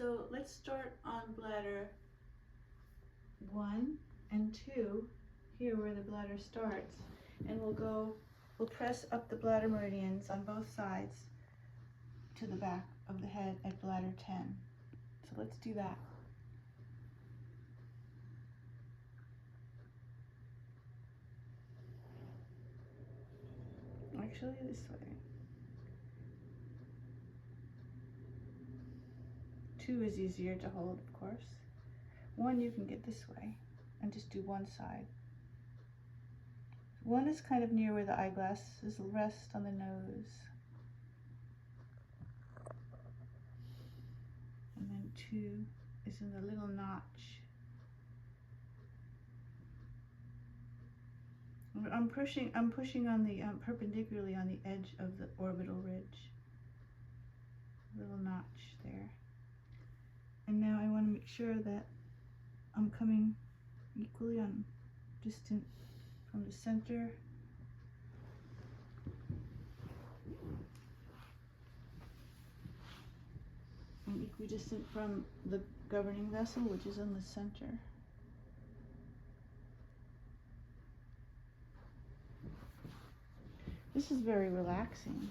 So let's start on bladder 1 and 2, here where the bladder starts, and we'll press up the bladder meridians on both sides to the back of the head at bladder 10. So let's do that. Actually, this way. 2 is easier to hold, of course. 1 you can get this way and just do one side. 1 is kind of near where the eyeglasses rest on the nose. And then 2 is in the little notch. I'm pushing on the perpendicularly on the edge of the orbital ridge. Little notch there. And now I want to make sure that I'm coming equally distant from the center. And equidistant from the governing vessel, which is in the center. This is very relaxing.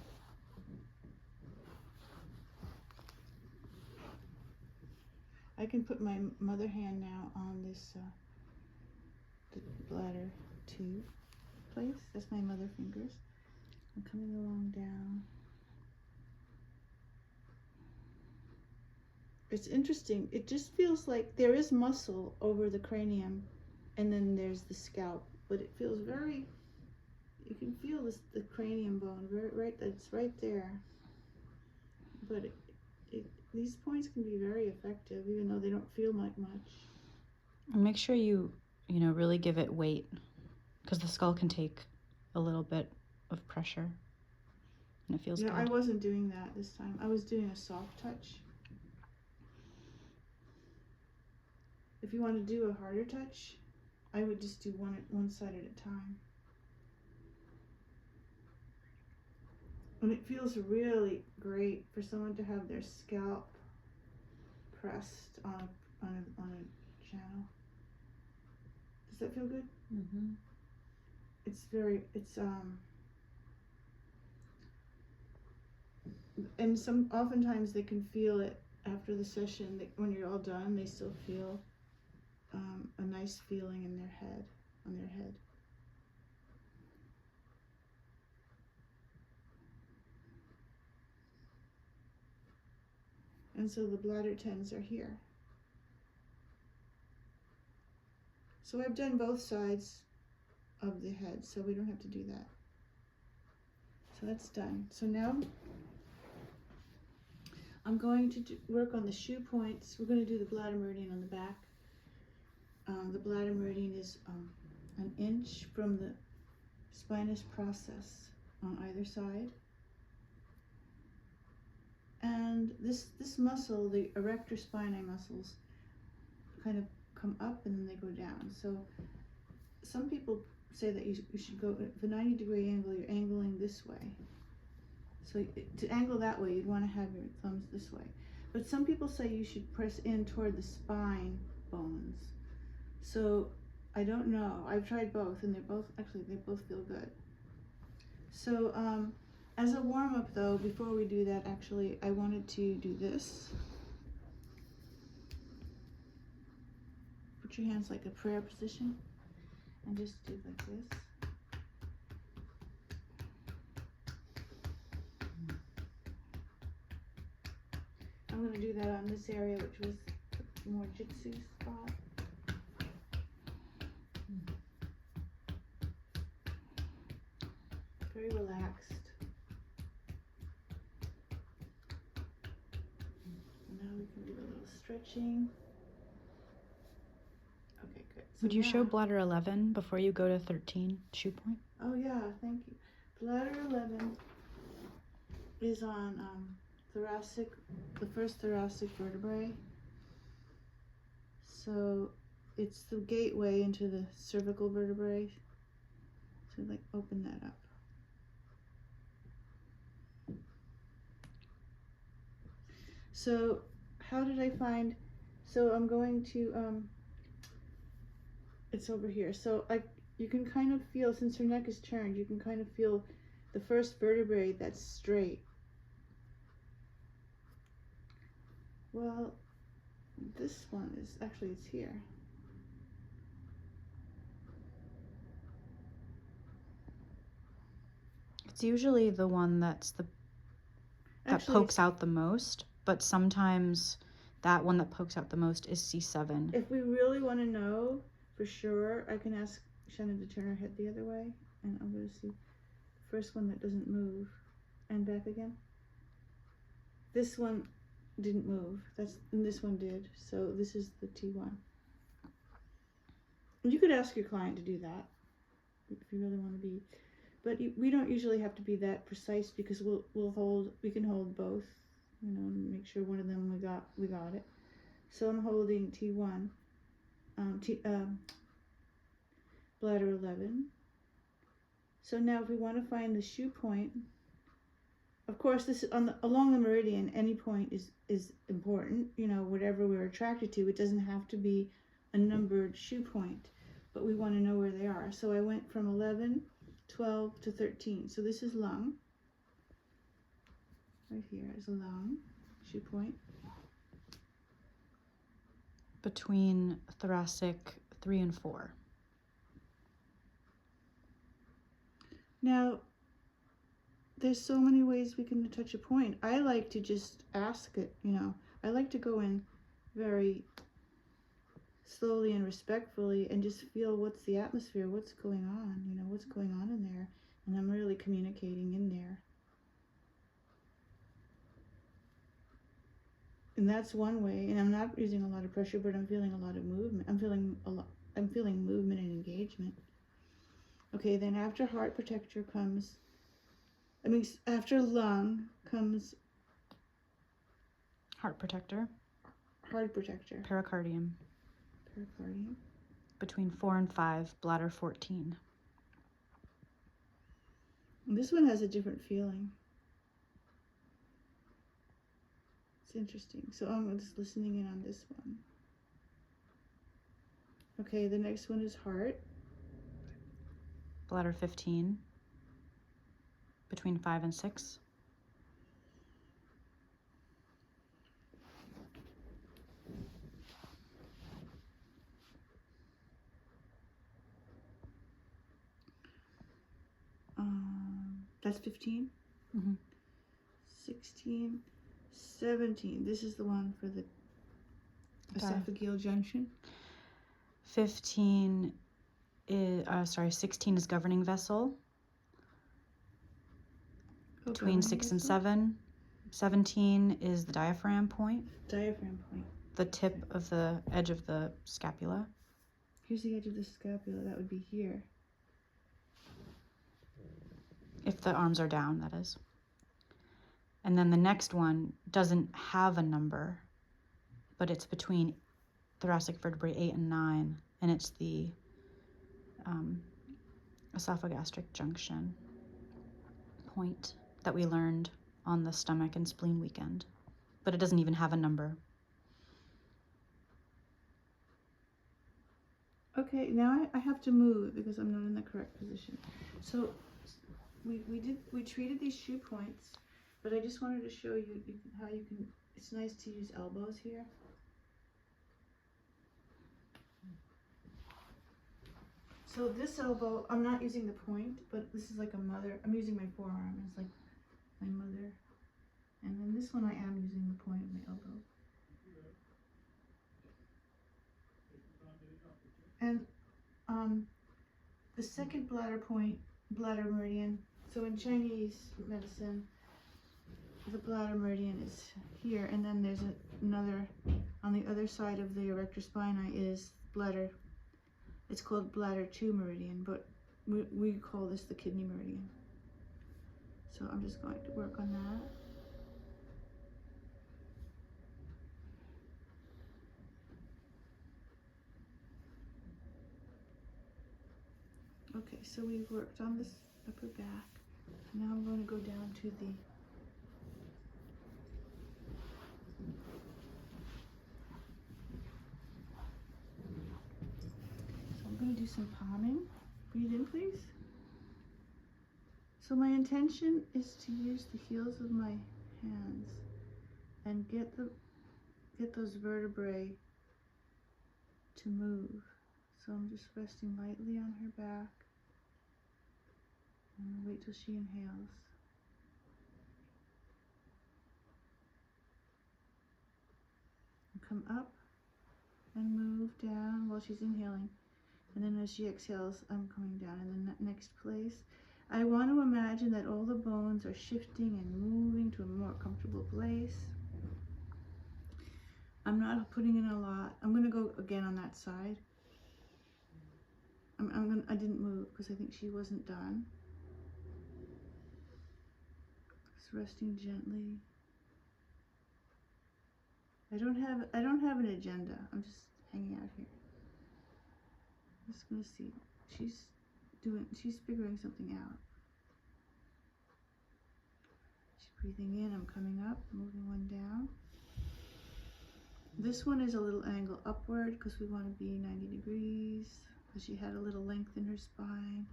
I can put my mother hand now on this the bladder 2 place. That's my mother fingers. I'm coming along down. It's interesting. It just feels like there is muscle over the cranium, and then there's the scalp, but it feels very. You can feel the cranium bone right. It's right there. But these points can be very effective, even though they don't feel like much. And make sure you really give it weight, because the skull can take a little bit of pressure, and it feels good. I wasn't doing that this time. I was doing a soft touch. If you want to do a harder touch, I would just do one side at a time. And it feels really great for someone to have their scalp pressed on a channel. Does that feel good? Mm-hmm. And oftentimes they can feel it after the session. When you're all done, they still feel a nice feeling in their head, on their head. And so the bladder 10s are here. So I've done both sides of the head, so we don't have to do that. So that's done. So now I'm going to work on the shoe points. We're going to do the bladder meridian on the back. The bladder meridian is an inch from the spinous process on either side. And this muscle, the erector spinae muscles, kind of come up and then they go down. So some people say that you should go at the 90-degree angle. You're angling this way. So to angle that way, you'd want to have your thumbs this way. But some people say you should press in toward the spine bones. So I don't know. I've tried both, and they both feel good. So as a warm-up though, before we do that, actually, I wanted to do this. Put your hands like a prayer position, and just do like this. I'm going to do that on this area, which was the more jitsu spot. Very relaxed. Now we can do a little stretching. Okay, good. So would you show bladder 11 before you go to 13, shoe point? Oh yeah, thank you. Bladder 11 is on thoracic, the first thoracic vertebrae. So it's the gateway into the cervical vertebrae. So like open that up. So how did I find, so I'm going to, it's over here. So you can kind of feel, since her neck is turned, you can kind of feel the first vertebrae that's straight. Well, this one is, actually it's here. It's usually the one that Actually, pokes out the most, but sometimes that one that pokes out the most is C7. if we really want to know for sure, I can ask Shannon to turn her head the other way, and I'm going to see the first one that doesn't move. And back again. This one didn't move. And this one did. So this is the T1. And you could ask your client to do that if you really want to be. But we don't usually have to be that precise, because we can hold both, you know, and make sure one of them we got it. So I'm holding T1, bladder 11. So now if we want to find the shoe point, of course this is along the meridian, any point is important, you know, whatever we're attracted to. It doesn't have to be a numbered shoe point, but we want to know where they are. So I went from 11, 12 to 13. So this is lung. Right here is a lung shoe point. Between thoracic 3 and 4. Now, there's so many ways we can touch a point. I like to just ask it, you know. I like to go in very slowly and respectfully and just feel what's the atmosphere, what's going on, you know, what's going on in there. And I'm really communicating in there. And that's one way. And I'm not using a lot of pressure, but I'm feeling a lot of movement. I'm feeling movement and engagement. Okay, then after heart protector comes, after lung comes Heart protector. heart protector. Pericardium. Pericardium. Between 4 and 5, bladder 14. And this one has a different feeling. It's interesting. So I'm just listening in on this one. Okay, the next one is heart. Bladder 15. Between 5 and 6. That's 15. Mm-hmm. 16, 17. This is the one for the esophageal junction. 16 is governing vessel. Between 6 and 7. 17 is the diaphragm point. Diaphragm point. The tip of the edge of the scapula. Here's the edge of the scapula. That would be here. If the arms are down, that is. And then the next one doesn't have a number, but it's between thoracic vertebrae 8 and 9, and it's the esophagastric junction point that we learned on the stomach and spleen weekend, but it doesn't even have a number. Okay, now I have to move because I'm not in the correct position. So we treated these shoe points, but I just wanted to show you how you can, it's nice to use elbows here. So this elbow, I'm not using the point, but this is like a mother. I'm using my forearm as like my mother. And then this one I am using the point of my elbow. And the second bladder meridian. So in Chinese medicine, the bladder meridian is here, and then there's another on the other side of the erector spinae is bladder. It's called bladder 2 meridian, but we call this the kidney meridian. So I'm just going to work on that. Okay, so we've worked on this upper back. Now I'm going to go down to some palming. Breathe in, please. So my intention is to use the heels of my hands and get those vertebrae to move. So I'm just resting lightly on her back and wait till she inhales. And come up and move down while she's inhaling. And then as she exhales, I'm coming down. And then next place, I want to imagine that all the bones are shifting and moving to a more comfortable place. I'm not putting in a lot. I'm going to go again on that side. I didn't move because I think she wasn't done. Just resting gently. I don't have an agenda. I'm just hanging out here. Just gonna see. She's figuring something out. She's breathing in. I'm coming up, moving one down. This one is a little angle upward because we want to be 90 degrees because she had a little length in her spine.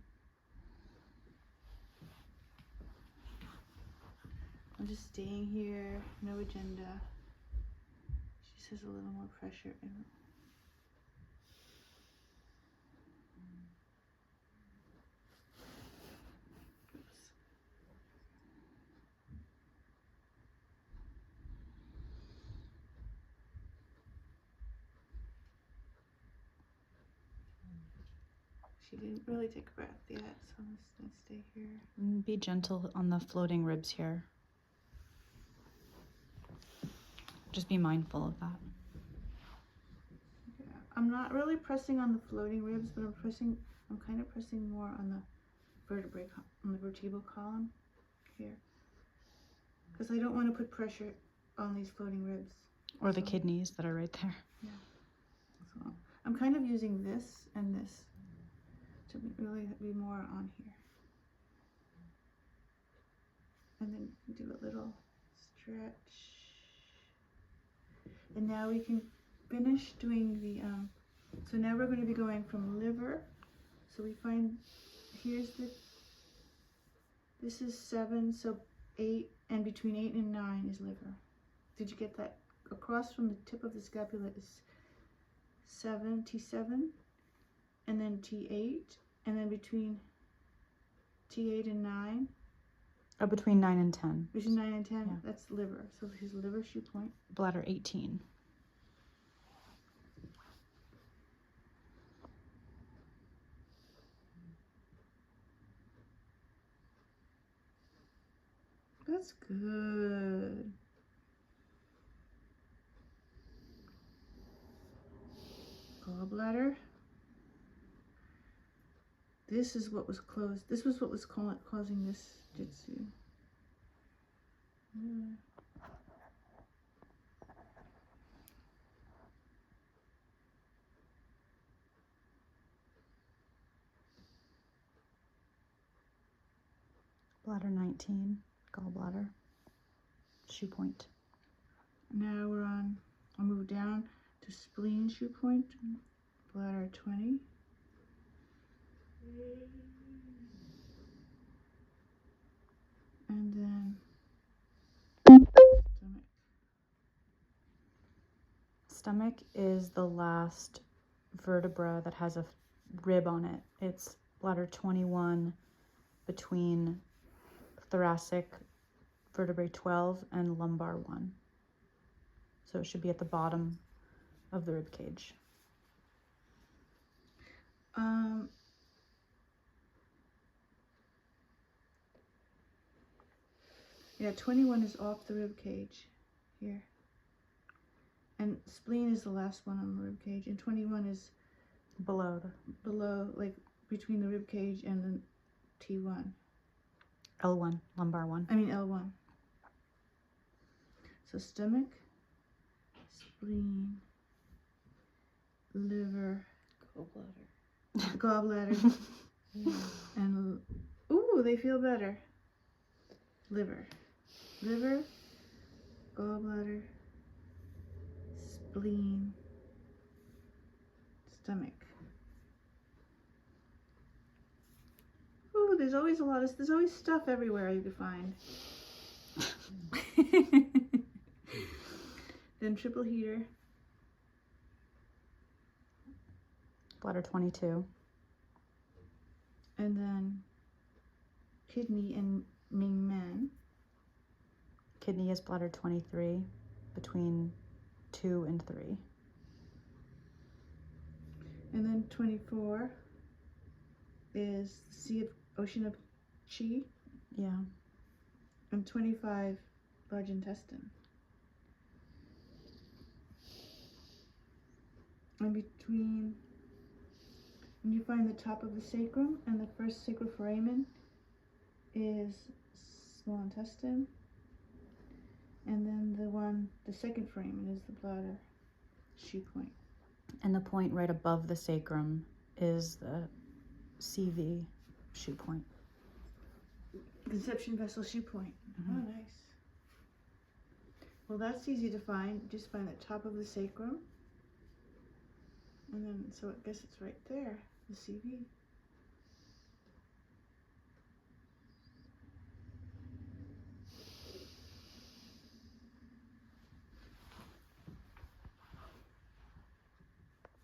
I'm just staying here, no agenda. She says a little more pressure in. She didn't really take a breath yet, so I'm just gonna stay here. Be gentle on the floating ribs here. Just be mindful of that. Yeah. I'm not really pressing on the floating ribs, but I'm kind of pressing more on the vertebrae, on the vertebral column here. Because I don't want to put pressure on these floating ribs. Or the kidneys that are right there. Yeah. So I'm kind of using this and this to really be more on here. And then do a little stretch. And now we can finish doing the, so now we're going to be going from liver. So we find, this is 7, so 8, and between 8 and 9 is liver. Did you get that? Across from the tip of the scapula is 7, T7, and then T8, and then between T8 and 9. Between 9 and 10. Between 9 and 10, Yeah. that's liver. So here's liver shoe point. Bladder 18. That's good. Gallbladder. This is what was closed. This was what was causing this jitsu. Bladder 19. Gallbladder. Shoe point. Now I'll move down to spleen shoe point. Bladder 20. And then stomach. Stomach is the last vertebra that has a rib on it. It's bladder 21 between thoracic vertebrae 12 and lumbar 1. So it should be at the bottom of the rib cage. Yeah, 21 is off the rib cage here. And spleen is the last one on the rib cage, and 21 is Below, like between the rib cage and the T1. L1, lumbar 1. I mean L1. So stomach, spleen, liver, gallbladder, and ooh, they feel better. Liver, gallbladder, spleen, stomach. know. There's always there's always stuff everywhere you could find. Then triple heater. Bladder 22. And then kidney and Ming Men. Kidney is bladder 23, between 2 and 3. And then 24 is Sea of Ocean of Chi. Yeah. And 25 large intestine. And between, when you find the top of the sacrum and the first sacral foramen is small intestine. And then the second foramen is the bladder, shoe point. And the point right above the sacrum is the CV, shoe point. Conception vessel shoe point. Mm-hmm. Oh, nice. Well, that's easy to find. Just find the top of the sacrum. And then, so I guess it's right there, the CV.